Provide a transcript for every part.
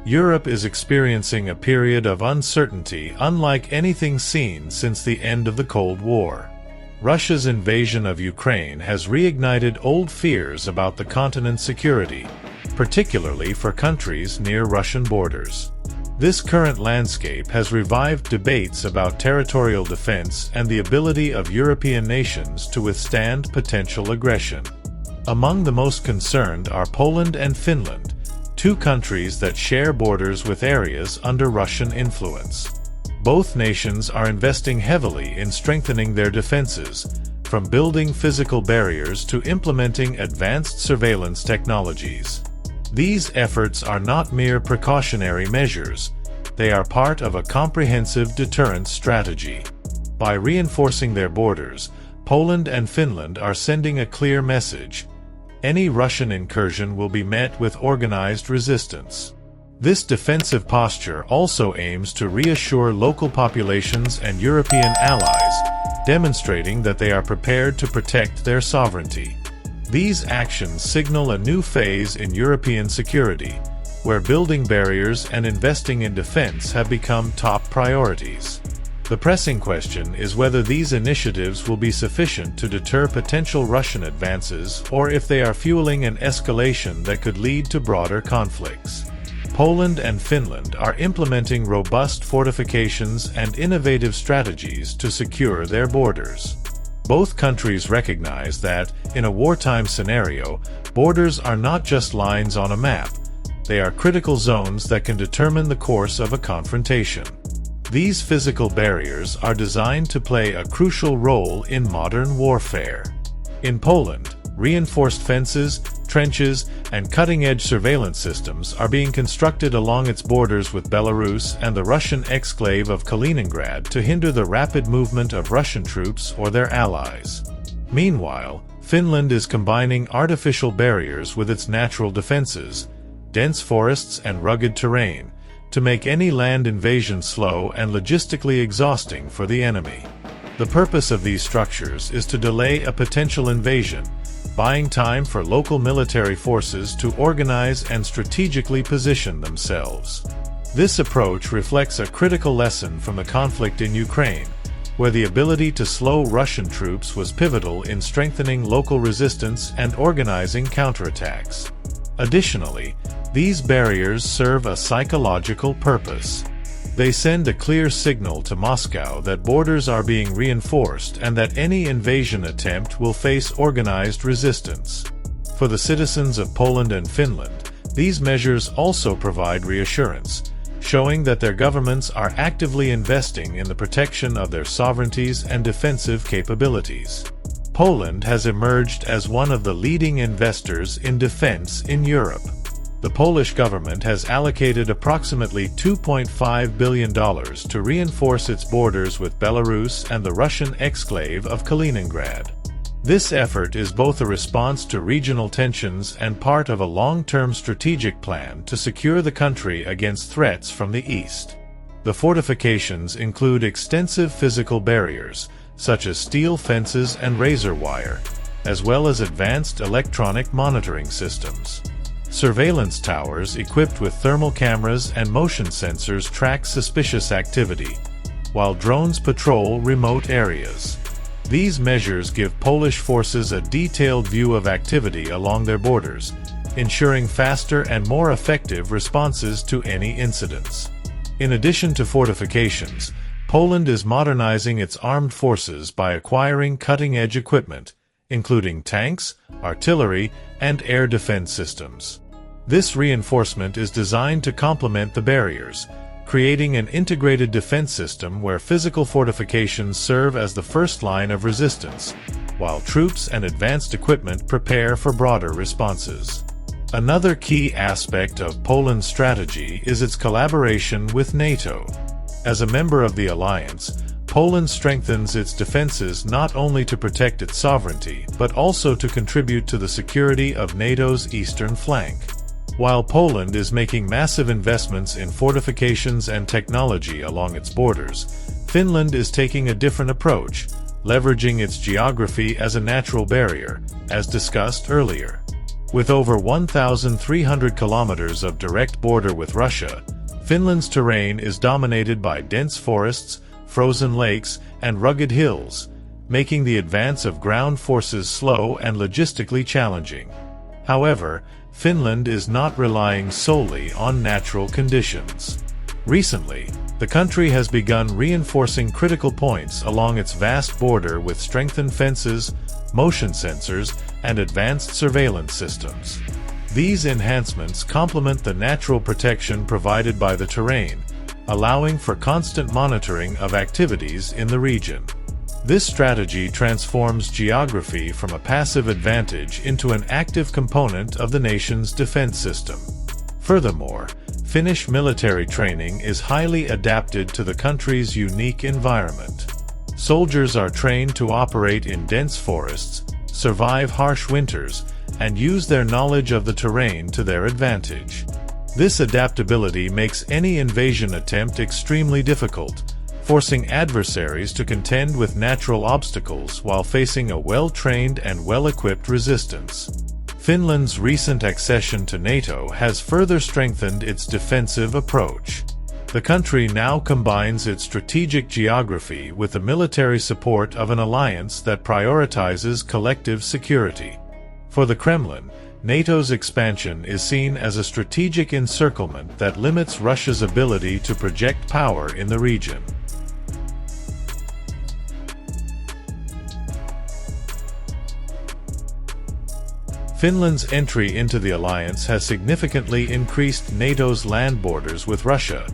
Europe is experiencing a period of uncertainty unlike anything seen since the end of the Cold War. Russia's invasion of Ukraine has reignited old fears about the continent's security, particularly for countries near Russian borders. This current landscape has revived debates about territorial defense and the ability of European nations to withstand potential aggression. Among the most concerned are Poland and Finland, two countries that share borders with areas under Russian influence. Both nations are investing heavily in strengthening their defenses, from building physical barriers to implementing advanced surveillance technologies. These efforts are not mere precautionary measures, they are part of a comprehensive deterrence strategy. By reinforcing their borders, Poland and Finland are sending a clear message: any Russian incursion will be met with organized resistance. This defensive posture also aims to reassure local populations and European allies, demonstrating that they are prepared to protect their sovereignty. These actions signal a new phase in European security, where building barriers and investing in defense have become top priorities. The pressing question is whether these initiatives will be sufficient to deter potential Russian advances or if they are fueling an escalation that could lead to broader conflicts. Poland and Finland are implementing robust fortifications and innovative strategies to secure their borders. Both countries recognize that, in a wartime scenario, borders are not just lines on a map. They are critical zones that can determine the course of a confrontation. These physical barriers are designed to play a crucial role in modern warfare. In Poland, reinforced fences, trenches, and cutting-edge surveillance systems are being constructed along its borders with Belarus and the Russian exclave of Kaliningrad to hinder the rapid movement of Russian troops or their allies. Meanwhile, Finland is combining artificial barriers with its natural defenses, dense forests and rugged terrain, to make any land invasion slow and logistically exhausting for the enemy. The purpose of these structures is to delay a potential invasion, buying time for local military forces to organize and strategically position themselves. This approach reflects a critical lesson from the conflict in Ukraine, where the ability to slow Russian troops was pivotal in strengthening local resistance and organizing counterattacks. Additionally, these barriers serve a psychological purpose. They send a clear signal to Moscow that borders are being reinforced and that any invasion attempt will face organized resistance. For the citizens of Poland and Finland, these measures also provide reassurance, showing that their governments are actively investing in the protection of their sovereignties and defensive capabilities. Poland has emerged as one of the leading investors in defense in Europe. The Polish government has allocated approximately $2.5 billion to reinforce its borders with Belarus and the Russian exclave of Kaliningrad. This effort is both a response to regional tensions and part of a long-term strategic plan to secure the country against threats from the east. The fortifications include extensive physical barriers, such as steel fences and razor wire, as well as advanced electronic monitoring systems. Surveillance towers equipped with thermal cameras and motion sensors track suspicious activity, while drones patrol remote areas. These measures give Polish forces a detailed view of activity along their borders, ensuring faster and more effective responses to any incidents. In addition to fortifications, Poland is modernizing its armed forces by acquiring cutting-edge equipment, including tanks, artillery, and air defense systems. This reinforcement is designed to complement the barriers, creating an integrated defense system where physical fortifications serve as the first line of resistance, while troops and advanced equipment prepare for broader responses. Another key aspect of Poland's strategy is its collaboration with NATO. As a member of the alliance, Poland strengthens its defenses not only to protect its sovereignty but also to contribute to the security of NATO's eastern flank. While Poland is making massive investments in fortifications and technology along its borders, Finland is taking a different approach, leveraging its geography as a natural barrier, as discussed earlier. With over 1,300 kilometers of direct border with Russia, Finland's terrain is dominated by dense forests, frozen lakes, and rugged hills, making the advance of ground forces slow and logistically challenging. However, Finland is not relying solely on natural conditions. Recently, the country has begun reinforcing critical points along its vast border with strengthened fences, motion sensors, and advanced surveillance systems. These enhancements complement the natural protection provided by the terrain, allowing for constant monitoring of activities in the region. This strategy transforms geography from a passive advantage into an active component of the nation's defense system. Furthermore, Finnish military training is highly adapted to the country's unique environment. Soldiers are trained to operate in dense forests, survive harsh winters, and use their knowledge of the terrain to their advantage. This adaptability makes any invasion attempt extremely difficult, forcing adversaries to contend with natural obstacles while facing a well-trained and well-equipped resistance. Finland's recent accession to NATO has further strengthened its defensive approach. The country now combines its strategic geography with the military support of an alliance that prioritizes collective security. For the Kremlin, NATO's expansion is seen as a strategic encirclement that limits Russia's ability to project power in the region. Finland's entry into the alliance has significantly increased NATO's land borders with Russia,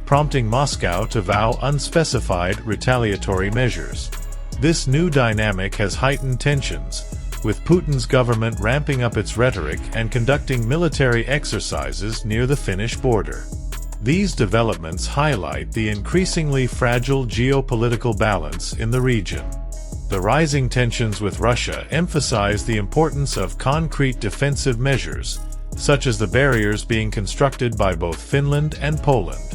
prompting Moscow to vow unspecified retaliatory measures. This new dynamic has heightened tensions, with Putin's government ramping up its rhetoric and conducting military exercises near the Finnish border. These developments highlight the increasingly fragile geopolitical balance in the region. The rising tensions with Russia emphasize the importance of concrete defensive measures, such as the barriers being constructed by both Finland and Poland.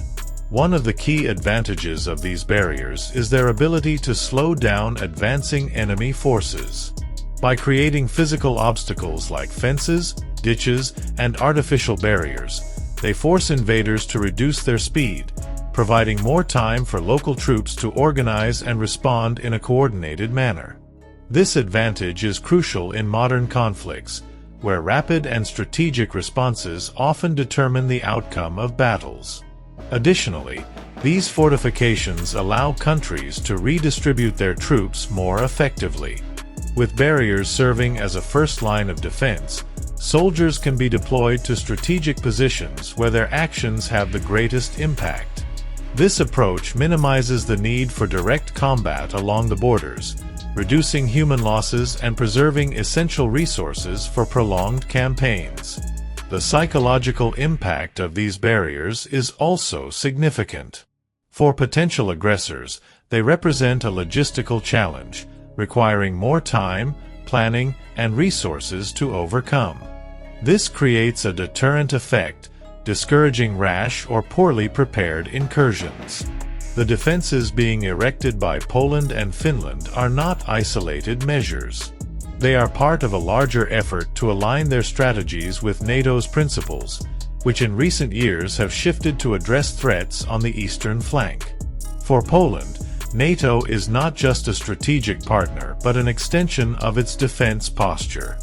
One of the key advantages of these barriers is their ability to slow down advancing enemy forces. By creating physical obstacles like fences, ditches, and artificial barriers, they force invaders to reduce their speed, providing more time for local troops to organize and respond in a coordinated manner. This advantage is crucial in modern conflicts, where rapid and strategic responses often determine the outcome of battles. Additionally, these fortifications allow countries to redistribute their troops more effectively. With barriers serving as a first line of defense, soldiers can be deployed to strategic positions where their actions have the greatest impact. This approach minimizes the need for direct combat along the borders, reducing human losses and preserving essential resources for prolonged campaigns. The psychological impact of these barriers is also significant. For potential aggressors, they represent a logistical challenge, requiring more time, planning, and resources to overcome. This creates a deterrent effect, discouraging rash or poorly prepared incursions. The defenses being erected by Poland and Finland are not isolated measures. They are part of a larger effort to align their strategies with NATO's principles, which in recent years have shifted to address threats on the eastern flank. For Poland, NATO is not just a strategic partner but an extension of its defense posture.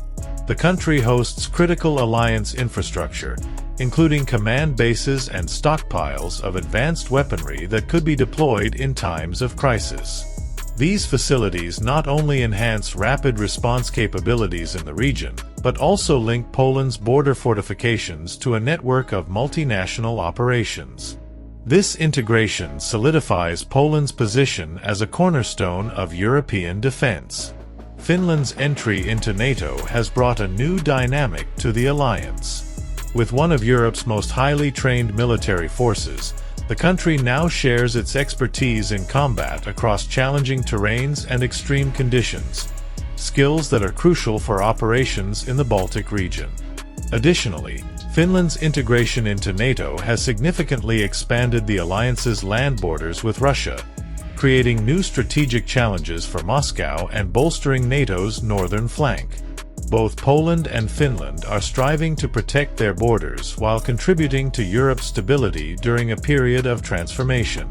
The country hosts critical alliance infrastructure, including command bases and stockpiles of advanced weaponry that could be deployed in times of crisis. These facilities not only enhance rapid response capabilities in the region, but also link Poland's border fortifications to a network of multinational operations. This integration solidifies Poland's position as a cornerstone of European defense. Finland's entry into NATO has brought a new dynamic to the alliance. With one of Europe's most highly trained military forces, the country now shares its expertise in combat across challenging terrains and extreme conditions, skills that are crucial for operations in the Baltic region. Additionally, Finland's integration into NATO has significantly expanded the alliance's land borders with Russia, creating new strategic challenges for Moscow and bolstering NATO's northern flank. Both Poland and Finland are striving to protect their borders while contributing to Europe's stability during a period of transformation.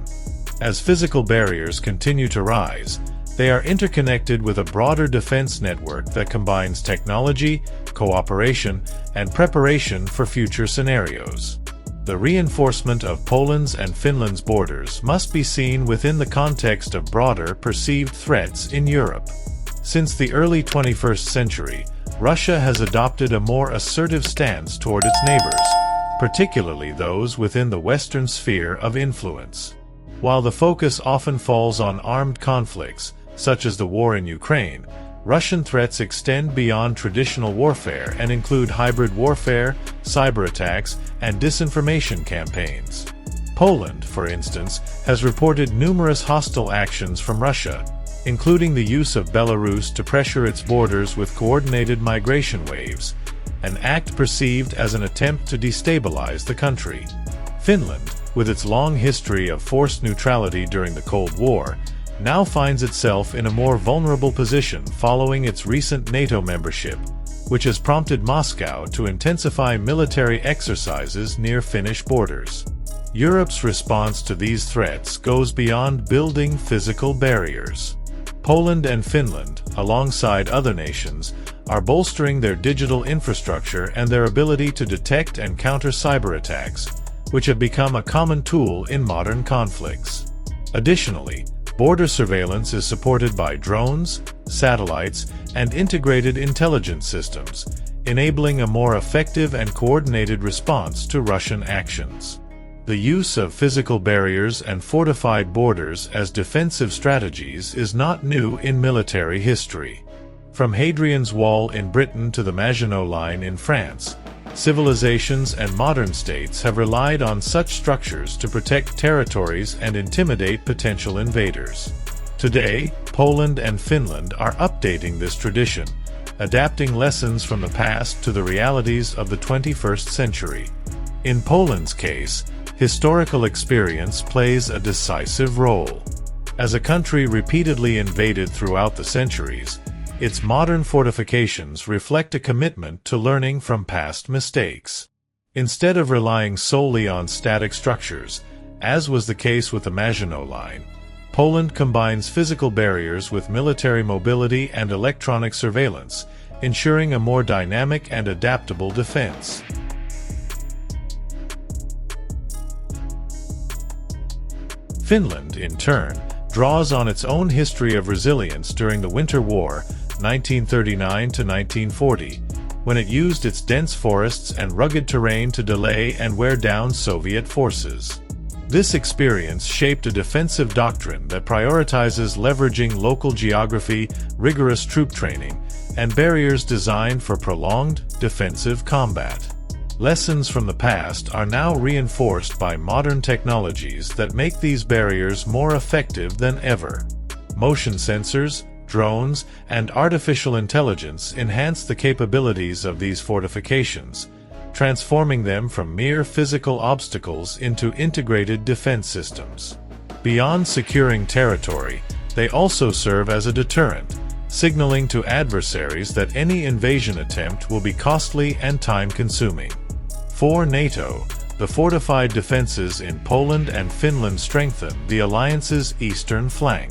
As physical barriers continue to rise, they are interconnected with a broader defense network that combines technology, cooperation, and preparation for future scenarios. The reinforcement of Poland's and Finland's borders must be seen within the context of broader perceived threats in Europe. Since the early 21st century, Russia has adopted a more assertive stance toward its neighbors, particularly those within the Western sphere of influence. While the focus often falls on armed conflicts, such as the war in Ukraine, Russian threats extend beyond traditional warfare and include hybrid warfare, cyber attacks, and disinformation campaigns. Poland, for instance, has reported numerous hostile actions from Russia, including the use of Belarus to pressure its borders with coordinated migration waves, an act perceived as an attempt to destabilize the country. Finland, with its long history of forced neutrality during the Cold War, now finds itself in a more vulnerable position following its recent NATO membership, which has prompted Moscow to intensify military exercises near Finnish borders. Europe's response to these threats goes beyond building physical barriers. Poland and Finland, alongside other nations, are bolstering their digital infrastructure and their ability to detect and counter cyber attacks, which have become a common tool in modern conflicts. Additionally, border surveillance is supported by drones, satellites, and integrated intelligence systems, enabling a more effective and coordinated response to Russian actions. The use of physical barriers and fortified borders as defensive strategies is not new in military history. From Hadrian's Wall in Britain to the Maginot Line in France, civilizations and modern states have relied on such structures to protect territories and intimidate potential invaders. Today, Poland and Finland are updating this tradition, adapting lessons from the past to the realities of the 21st century. In Poland's case, historical experience plays a decisive role. As a country repeatedly invaded throughout the centuries, its modern fortifications reflect a commitment to learning from past mistakes. Instead of relying solely on static structures, as was the case with the Maginot Line, Poland combines physical barriers with military mobility and electronic surveillance, ensuring a more dynamic and adaptable defense. Finland, in turn, draws on its own history of resilience during the Winter War, 1939 to 1940, when it used its dense forests and rugged terrain to delay and wear down Soviet forces. This experience shaped a defensive doctrine that prioritizes leveraging local geography, rigorous troop training, and barriers designed for prolonged, defensive combat. Lessons from the past are now reinforced by modern technologies that make these barriers more effective than ever. Motion sensors, drones, and artificial intelligence enhance the capabilities of these fortifications, transforming them from mere physical obstacles into integrated defense systems. Beyond securing territory, they also serve as a deterrent, signaling to adversaries that any invasion attempt will be costly and time-consuming. For NATO, the fortified defenses in Poland and Finland strengthen the alliance's eastern flank.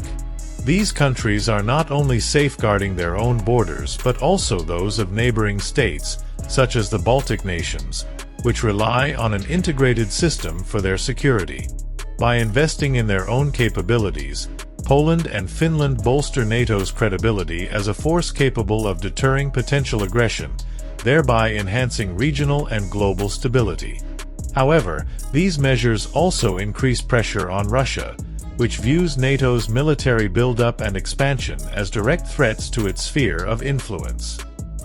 These countries are not only safeguarding their own borders but also those of neighboring states, such as the Baltic nations, which rely on an integrated system for their security. By investing in their own capabilities, Poland and Finland bolster NATO's credibility as a force capable of deterring potential aggression, thereby enhancing regional and global stability. However, these measures also increase pressure on Russia, which views NATO's military buildup and expansion as direct threats to its sphere of influence.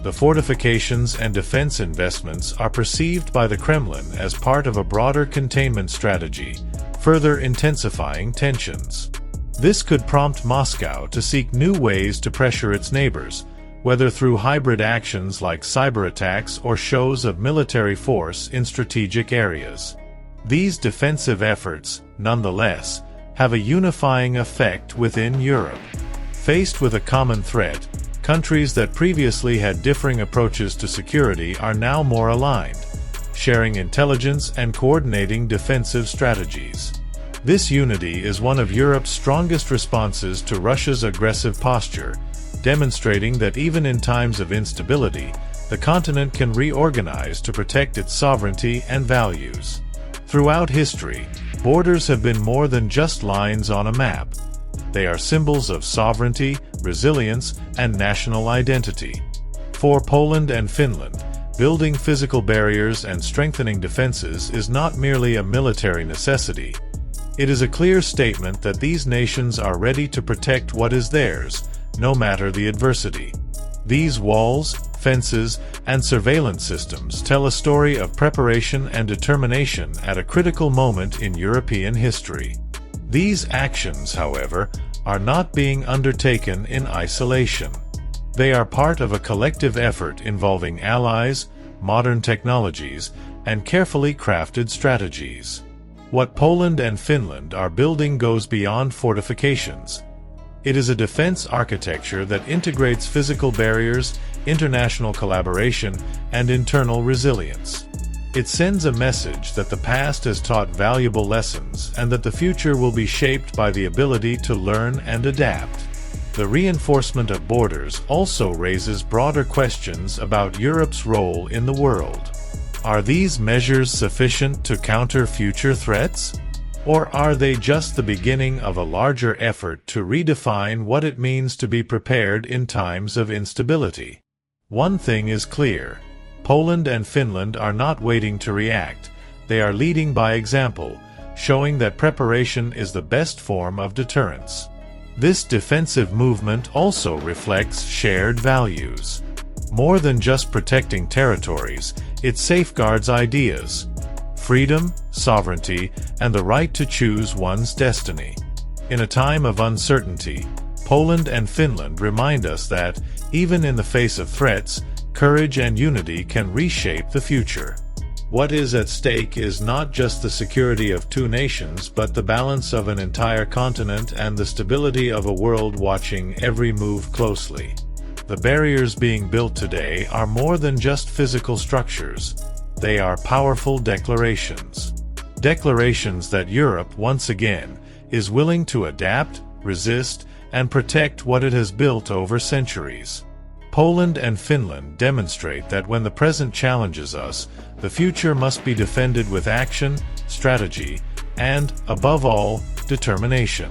The fortifications and defense investments are perceived by the Kremlin as part of a broader containment strategy, further intensifying tensions. This could prompt Moscow to seek new ways to pressure its neighbors, whether through hybrid actions like cyber attacks or shows of military force in strategic areas. These defensive efforts, nonetheless, have a unifying effect within Europe. Faced with a common threat, Countries that previously had differing approaches to security are now more aligned, sharing intelligence and coordinating defensive strategies. This unity is one of Europe's strongest responses to Russia's aggressive posture, demonstrating that even in times of instability, the continent can reorganize to protect its sovereignty and values. Throughout history, borders have been more than just lines on a map. They are symbols of sovereignty, resilience, and national identity. For Poland and Finland, building physical barriers and strengthening defenses is not merely a military necessity. It is a clear statement that these nations are ready to protect what is theirs, no matter the adversity. These walls, fences, and surveillance systems tell a story of preparation and determination at a critical moment in European history. These actions, however, are not being undertaken in isolation. They are part of a collective effort involving allies, modern technologies, and carefully crafted strategies. What Poland and Finland are building goes beyond fortifications. It is a defense architecture that integrates physical barriers, international collaboration, and internal resilience. It sends a message that the past has taught valuable lessons and that the future will be shaped by the ability to learn and adapt. The reinforcement of borders also raises broader questions about Europe's role in the world. Are these measures sufficient to counter future threats? Or are they just the beginning of a larger effort to redefine what it means to be prepared in times of instability? One thing is clear. Poland and Finland are not waiting to react. They are leading by example, showing that preparation is the best form of deterrence. This defensive movement also reflects shared values. More than just protecting territories, it safeguards ideas: freedom, sovereignty, and the right to choose one's destiny. In a time of uncertainty, Poland and Finland remind us that, even in the face of threats, courage and unity can reshape the future. What is at stake is not just the security of two nations, but the balance of an entire continent and the stability of a world watching every move closely. The barriers being built today are more than just physical structures. They are powerful declarations. Declarations that Europe, once again, is willing to adapt, resist, and protect what it has built over centuries. Poland and Finland demonstrate that when the present challenges us, the future must be defended with action, strategy, and, above all, determination.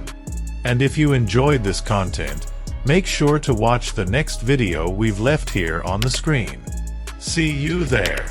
And if you enjoyed this content, make sure to watch the next video we've left here on the screen. See you there.